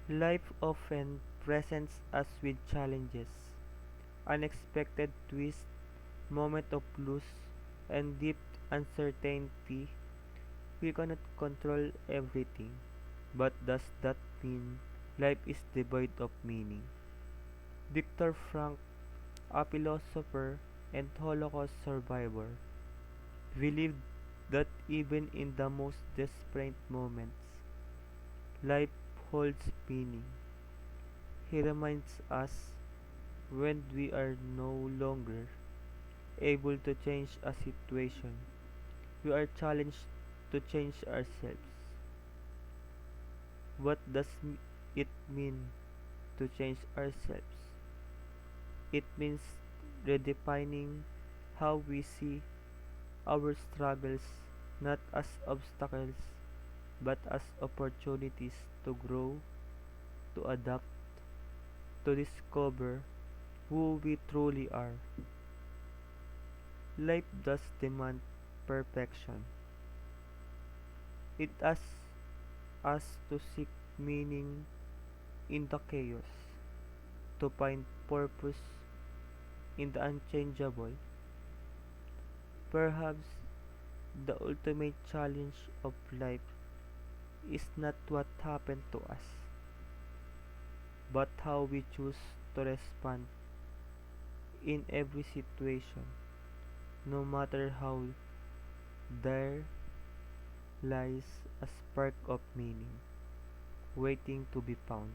Life often presents us with challenges, unexpected twists, moments of loss, and deep uncertainty. We cannot control everything, but does that mean life is devoid of meaning? Viktor Frankl, a philosopher and Holocaust survivor, believed that even in the most desperate moments, life holds meaning. He reminds us when we are no longer able to change a situation, we are challenged to change ourselves. What does it mean to change ourselves? It means redefining how we see our struggles not as obstacles but as opportunities to grow, to adapt, to discover who we truly are. Life does demand perfection. It asks us to seek meaning in the chaos, to find purpose in the unchangeable. Perhaps the ultimate challenge of life is not what happened to us, but how we choose to respond in every situation, no matter how there lies a spark of meaning waiting to be found.